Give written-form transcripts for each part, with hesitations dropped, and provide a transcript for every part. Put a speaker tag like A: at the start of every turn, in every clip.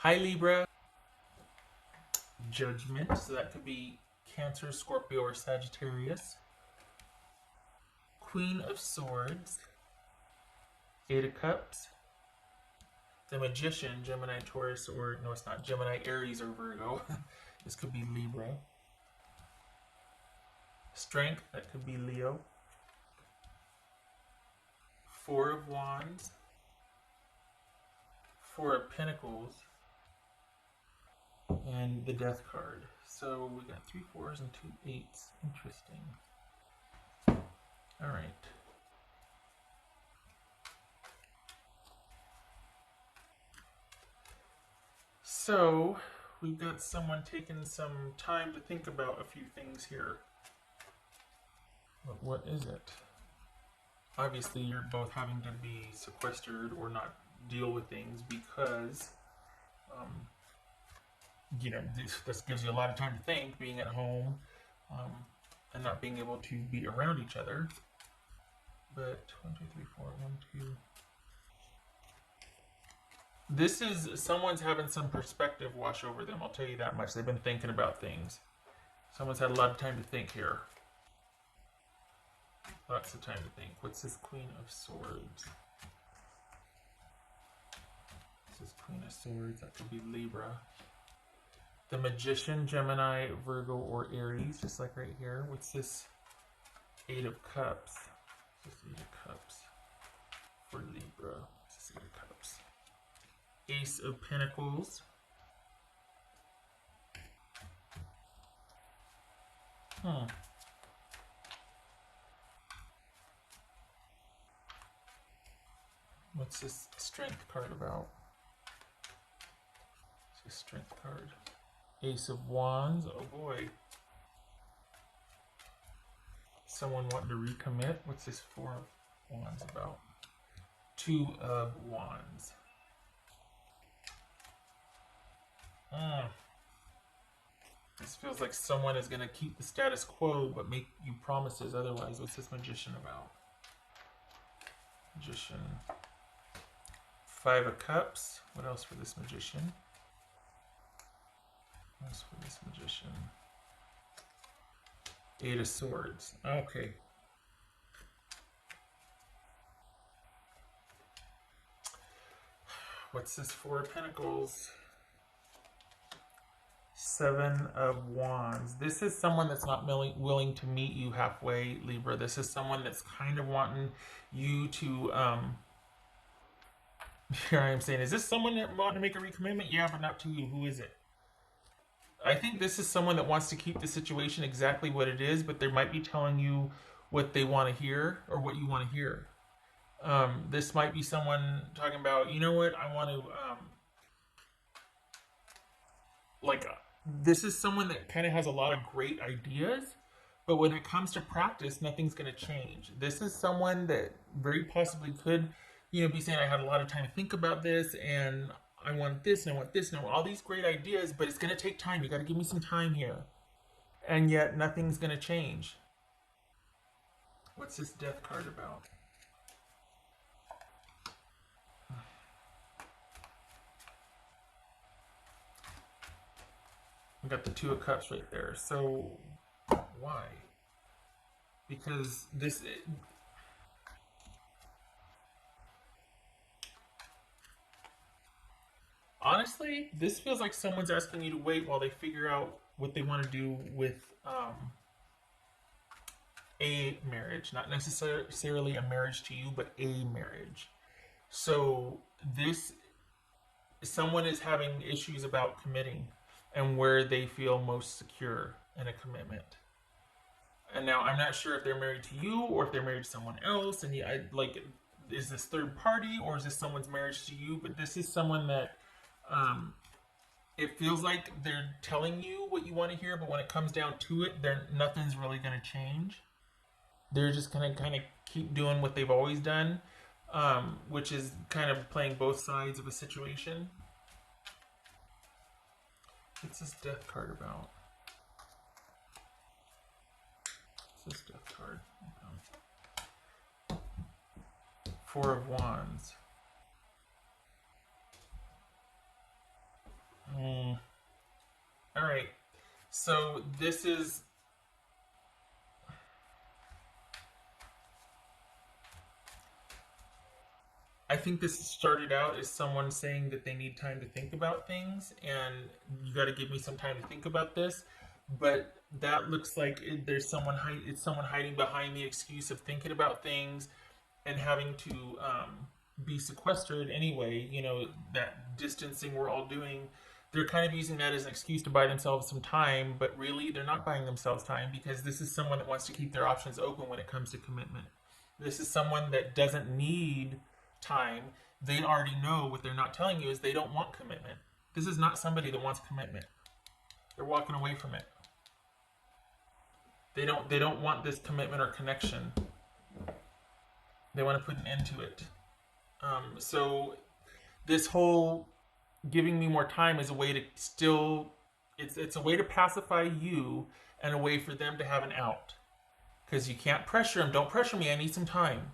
A: Hi Libra. Judgment, so that could be Cancer, Scorpio, or Sagittarius. Queen of Swords. Eight of Cups. The Magician, Gemini, Taurus, or no, it's not Gemini, Aries, or Virgo. This could be Libra. Strength, that could be Leo. Four of Wands. Four of Pentacles. And the Death card. So we got 3 4s and 2 8s. Interesting. All right. So we've got someone taking some time to think about a few things here. But what is it? Obviously, you're both having to be sequestered or not deal with things because, this gives you a lot of time to think, being at home and not being able to be around each other. But 1, 2, 3, 4, 1, 2. This is someone's having some perspective wash over them. I'll tell you that much. They've been thinking about things. Someone's had a lot of time to think here. Lots of time to think. What's this Queen of Swords? This is Queen of Swords. That could be Libra. The Magician, Gemini, Virgo, or Aries, just like right here. What's this Eight of Cups? This Eight of Cups for Libra. What's this Eight of Cups? Ace of Pentacles. What's this Strength card about? It's a Strength card. Ace of Wands. Oh boy. Someone wanting to recommit. What's this Four of Wands about? Two of Wands. This feels like someone is going to keep the status quo but make you promises otherwise. What's this Magician about? Magician. Five of Cups. What else for this Magician? What else for this Magician? Eight of Swords. Okay. What's this Four of Pentacles? Seven of Wands. This is someone that's not willing to meet you halfway, Libra. This is someone that's kind of wanting you to, here I am saying, is this someone that wants to make a recommitment? Yeah, but not to you. Who is it? I think this is someone that wants to keep the situation exactly what it is, but they might be telling you what they want to hear or what you want to hear. This might be someone talking about, you know what, I want to, this is someone that kind of has a lot of great ideas, but when it comes to practice, nothing's going to change. This is someone that very possibly could, be saying, I had a lot of time to think about this, and I want this, and I want this, and I want all these great ideas, but it's going to take time. You got to give me some time here. And yet, nothing's going to change. What's this Death card about? We got the Two of Cups right there. So, why? Because this... Honestly, this feels like someone's asking you to wait while they figure out what they want to do with a marriage. Not necessarily a marriage to you, but a marriage. So, someone is having issues about committing and where they feel most secure in a commitment. And now I'm not sure if they're married to you or if they're married to someone else. And is this third party or is this someone's marriage to you? But this is someone that it feels like they're telling you what you want to hear, but when it comes down to it, nothing's really going to change. They're just going to kind of keep doing what they've always done, which is kind of playing both sides of a situation. What's this Death card about? What's this Death card? Four of Wands. Mm. All right. So this is, I think this started out as someone saying that they need time to think about things, and you got to give me some time to think about this. But that looks like there's someone it's someone hiding behind the excuse of thinking about things and having to be sequestered anyway. You know, that distancing we're all doing. They're kind of using that as an excuse to buy themselves some time, but really they're not buying themselves time because this is someone that wants to keep their options open when it comes to commitment. This is someone that doesn't need time. They already know what they're not telling you is they don't want commitment. This is not somebody that wants commitment. They're walking away from it. They don't want this commitment or connection. They want to put an end to it. So this whole giving me more time is a way to still, it's a way to pacify you and a way for them to have an out because you can't pressure them. Don't pressure me. I need some time.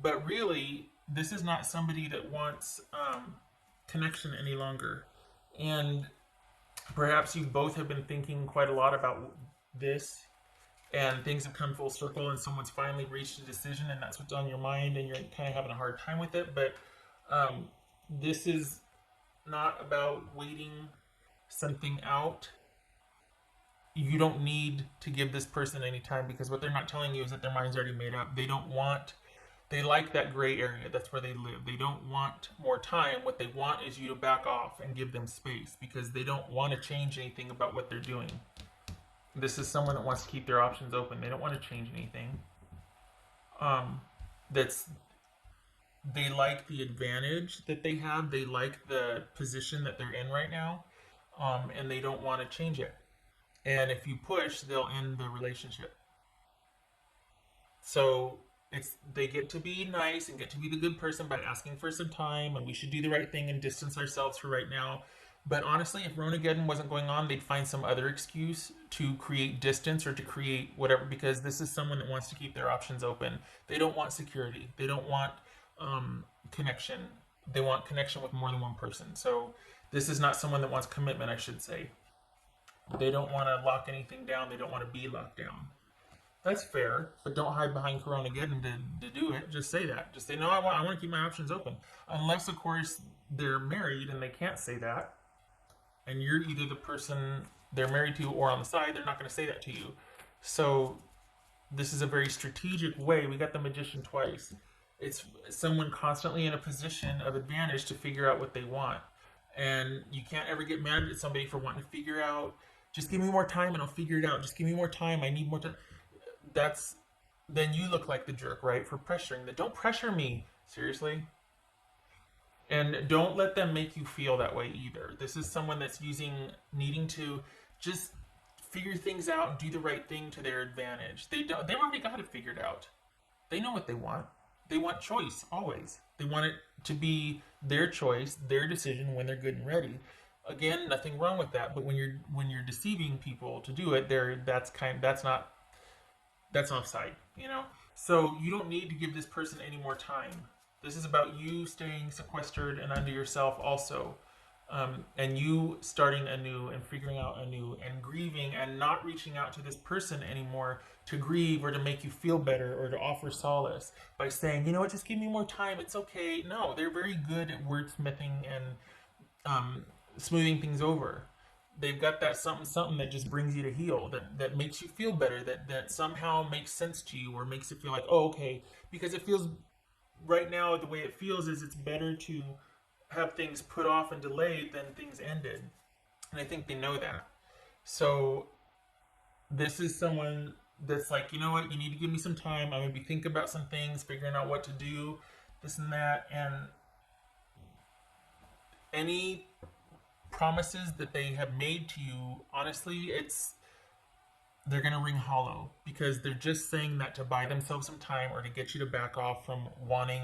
A: But really, this is not somebody that wants connection any longer. And perhaps you both have been thinking quite a lot about this, and things have come full circle, and someone's finally reached a decision, and that's what's on your mind, and you're kind of having a hard time with it. But this is not about waiting something out. You don't need to give this person any time because what they're not telling you is that their mind's already made up. They don't want, they like that gray area. That's where they live. They don't want more time. What they want is you to back off and give them space because they don't want to change anything about what they're doing. This is someone that wants to keep their options open. They don't want to change anything. That's They like the advantage that they have. They like the position that they're in right now, and they don't want to change it. And if you push, they'll end the relationship. So they get to be nice and get to be the good person by asking for some time, and we should do the right thing and distance ourselves for right now. But honestly, if Ronageddon wasn't going on, they'd find some other excuse to create distance or to create whatever, because this is someone that wants to keep their options open. They don't want security. They don't want connection. They want connection with more than one person. So this is not someone that wants commitment, I should say. They don't want to lock anything down. They don't want to be locked down. That's fair, but don't hide behind Corona again to do it. Just say that. Just say, no, I want to keep my options open. Unless, of course, they're married and they can't say that. And you're either the person they're married to or on the side, they're not going to say that to you. So this is a very strategic way. We got the magician twice. It's someone constantly in a position of advantage to figure out what they want. And you can't ever get mad at somebody for wanting to figure out, just give me more time and I'll figure it out. Just give me more time. I need more time. That's, then you look like the jerk, right? For pressuring that. Don't pressure me. Seriously. And don't let them make you feel that way either. This is someone that's needing to just figure things out and do the right thing to their advantage. They've already got it figured out. They know what they want. They want choice always. They want it to be their choice, their decision when they're good and ready. Again, nothing wrong with that. But when you're deceiving people to do it, that's offside, you know? So you don't need to give this person any more time. This is about you staying sequestered and under yourself also. And you starting anew and figuring out anew and grieving and not reaching out to this person anymore to grieve or to make you feel better or to offer solace by saying, you know what, just give me more time. It's okay. No, they're very good at wordsmithing and smoothing things over. They've got that something that just brings you to heal, that makes you feel better, that somehow makes sense to you or makes it feel like, oh, okay, because it feels right now the way it feels is it's better to have things put off and delayed than things ended. And I think they know that. So this is someone that's like, you know what, you need to give me some time. I'm going to be thinking about some things, figuring out what to do, this and that. And any promises that they have made to you, honestly, they're going to ring hollow because they're just saying that to buy themselves some time or to get you to back off from wanting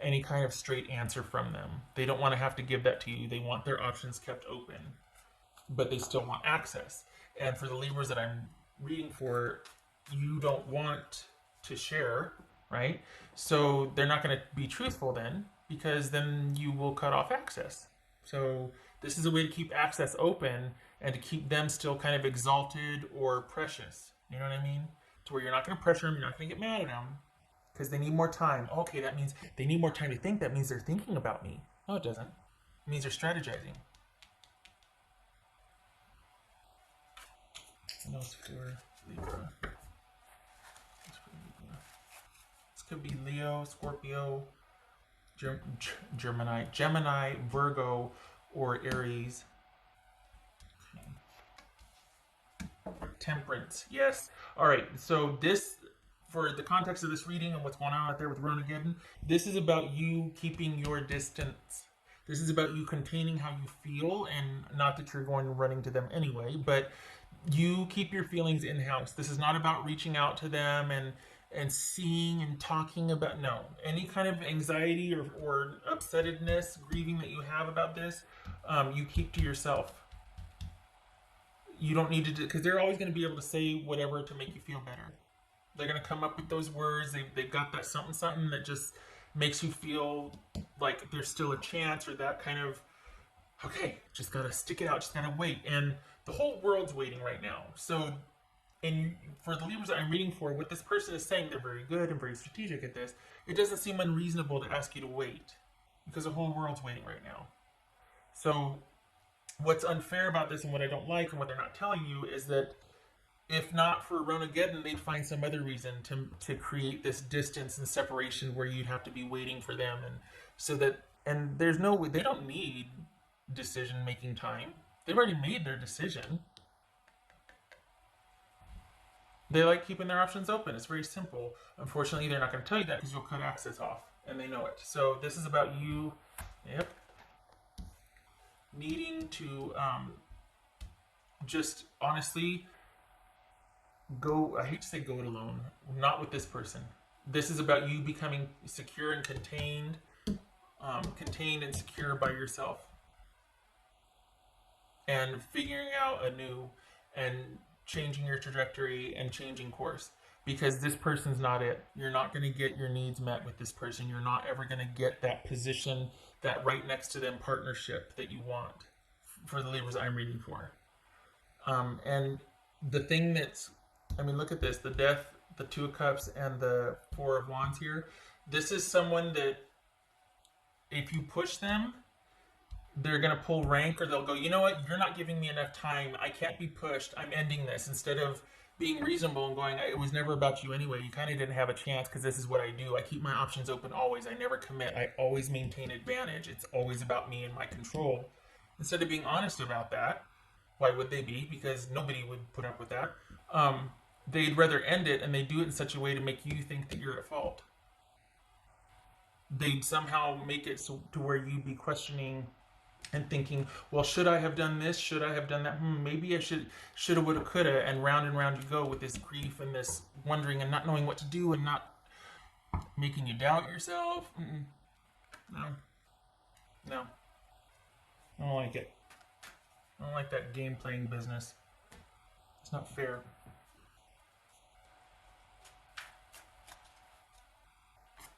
A: any kind of straight answer from them. They don't want to have to give that to you. They want their options kept open, but they still want access. And for the Libras that I'm reading for, you don't want to share, right? So they're not going to be truthful then, because then you will cut off access. So this is a way to keep access open and to keep them still kind of exalted or precious. You know what I mean? To where you're not going to pressure them, you're not going to get mad at them because they need more time. Okay, that means they need more time to think. That means they're thinking about me. No, it doesn't. It means they're strategizing. What else for Libra? This could be Leo, Scorpio, Gemini, Virgo, or Aries. Okay. Temperance. Yes. All right. So this, for the context of this reading and what's going on out there with Ronageddon, this is about you keeping your distance. This is about you containing how you feel, and not that you're going running to them anyway, but you keep your feelings in-house. This is not about reaching out to them and seeing and talking about, no. Any kind of anxiety or upsettedness, grieving that you have about this, you keep to yourself. You don't need to do, because they're always going to be able to say whatever to make you feel better. They're going to come up with those words. They've got that something that just makes you feel like there's still a chance, or that kind of, okay, just got to stick it out, just got to wait. And the whole world's waiting right now. So, and for the Libras that I'm reading for, what this person is saying, they're very good and very strategic at this. It doesn't seem unreasonable to ask you to wait, because the whole world's waiting right now. So what's unfair about this, and what I don't like, and what they're not telling you, is that if not for Ronageddon, they'd find some other reason to create this distance and separation where you'd have to be waiting for them, and so that, and there's no, they don't need decision-making time. They've already made their decision. They like keeping their options open. It's very simple. Unfortunately, they're not going to tell you that because you'll cut access off, and they know it. So this is about you, needing to just honestly go, I hate to say go it alone, not with this person. This is about you becoming secure and contained and secure by yourself, and figuring out anew and changing your trajectory and changing course, because this person's not it. You're not going to get your needs met with this person. You're not ever going to get that position, that right next to them partnership that you want for the Libras I'm reading for. And the thing that's, I mean, look at this, the Death, the Two of Cups, and the Four of Wands here. This is someone that if you push them, they're going to pull rank, or they'll go, you know what, you're not giving me enough time. I can't be pushed. I'm ending this. Instead of being reasonable and going, it was never about you anyway. You kind of didn't have a chance because this is what I do. I keep my options open always. I never commit. I always maintain advantage. It's always about me and my control. Instead of being honest about that, why would they be? Because nobody would put up with that. They'd rather end it, and they do it in such a way to make you think that you're at fault. They'd somehow make it so to where you'd be questioning and thinking, well, should I have done this? Should I have done that? Maybe I shoulda, woulda, coulda, and round you go with this grief and this wondering and not knowing what to do, and not making you doubt yourself. No. I don't like it. I don't like that game-playing business. It's not fair.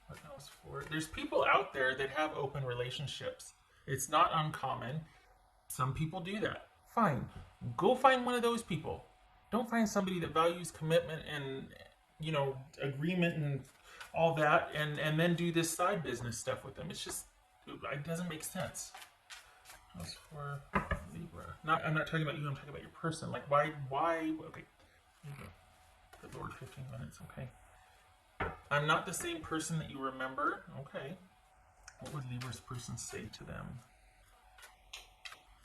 A: What else for it? There's people out there that have open relationships. It's not uncommon. Some people do that. Fine. Go find one of those people. Don't find somebody that values commitment and, agreement and all that, and then do this side business stuff with them. It's just, it doesn't make sense. As for Libra. I'm not talking about you, I'm talking about your person. Like, why, okay. Good Lord, 15 minutes, okay. I'm not the same person that you remember. Okay. What would Libra's person say to them?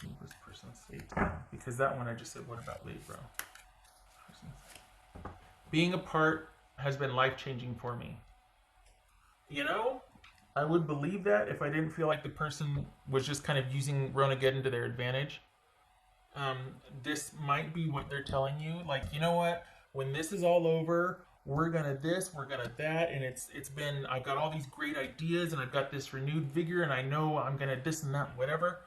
A: Libra's person say to them? Because that one I just said, what about Libra? Being apart has been life-changing for me. I would believe that if I didn't feel like the person was just kind of using Ronageddon to their advantage. This might be what they're telling you. Like, you know what? When this is all over, we're gonna this, we're gonna that, and it's been, I've got all these great ideas, and I've got this renewed vigor, and I know I'm gonna this and that, whatever.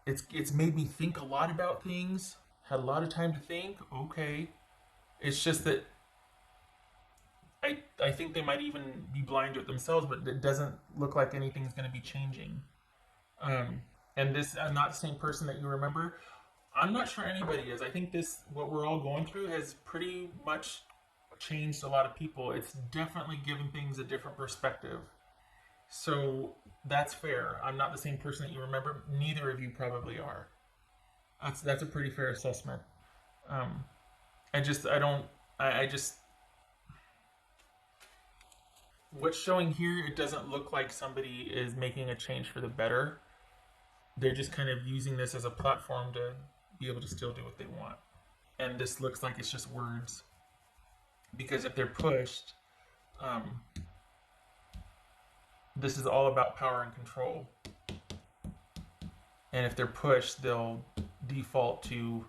A: It's made me think a lot about things, had a lot of time to think. Okay. It's just that I think they might even be blind to it themselves, but it doesn't look like anything's gonna be changing. And this not the same person that you remember. I'm not sure anybody is. I think this, what we're all going through, has pretty much changed a lot of people. It's definitely given things a different perspective. So that's fair. I'm not the same person that you remember. Neither of you probably are. That's a pretty fair assessment. Um, I don't, I just, what's showing here, it doesn't look like somebody is making a change for the better. They're just kind of using this as a platform to be able to still do what they want. And this looks like it's just words. Because if they're pushed, um, this is all about power and control. And if they're pushed, they'll default to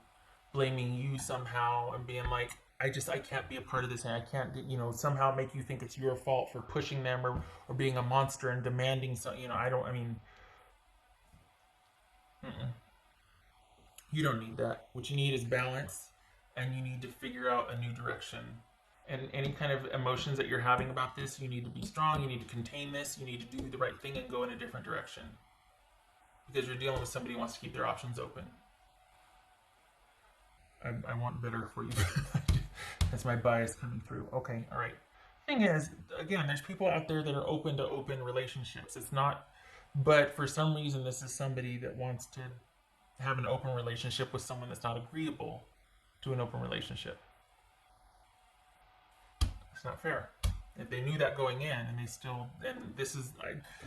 A: blaming you somehow and being like, I can't be a part of this, and I can't, somehow make you think it's your fault for pushing them, or being a monster and demanding so, mm-mm. You don't need that. What you need is balance, and you need to figure out a new direction. And any kind of emotions that you're having about this, you need to be strong, you need to contain this, you need to do the right thing and go in a different direction. Because you're dealing with somebody who wants to keep their options open. I want better for you. That's my bias coming through. Okay, all right. Thing is, again, there's people out there that are open to open relationships. It's not, but for some reason, this is somebody that wants to have an open relationship with someone that's not agreeable to an open relationship. It's not fair. If they knew that going in, and they still, and this is,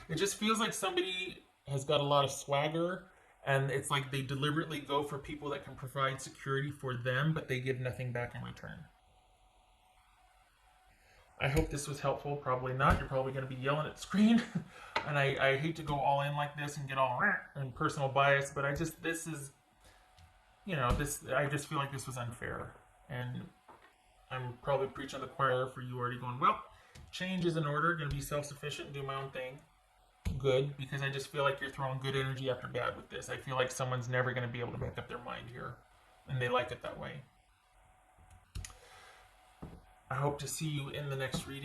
A: it just feels like somebody has got a lot of swagger, and it's like they deliberately go for people that can provide security for them, but they give nothing back in return. I hope this was helpful. Probably not. You're probably going to be yelling at the screen. And I hate to go all in like this and get all and personal bias, but this is, I just feel like this was unfair. And I'm probably preaching to the choir for you already going, well, change is in order, going to be self-sufficient, do my own thing. Good, because I just feel like you're throwing good energy after bad with this. I feel like someone's never going to be able to make up their mind here, and they like it that way. I hope to see you in the next reading.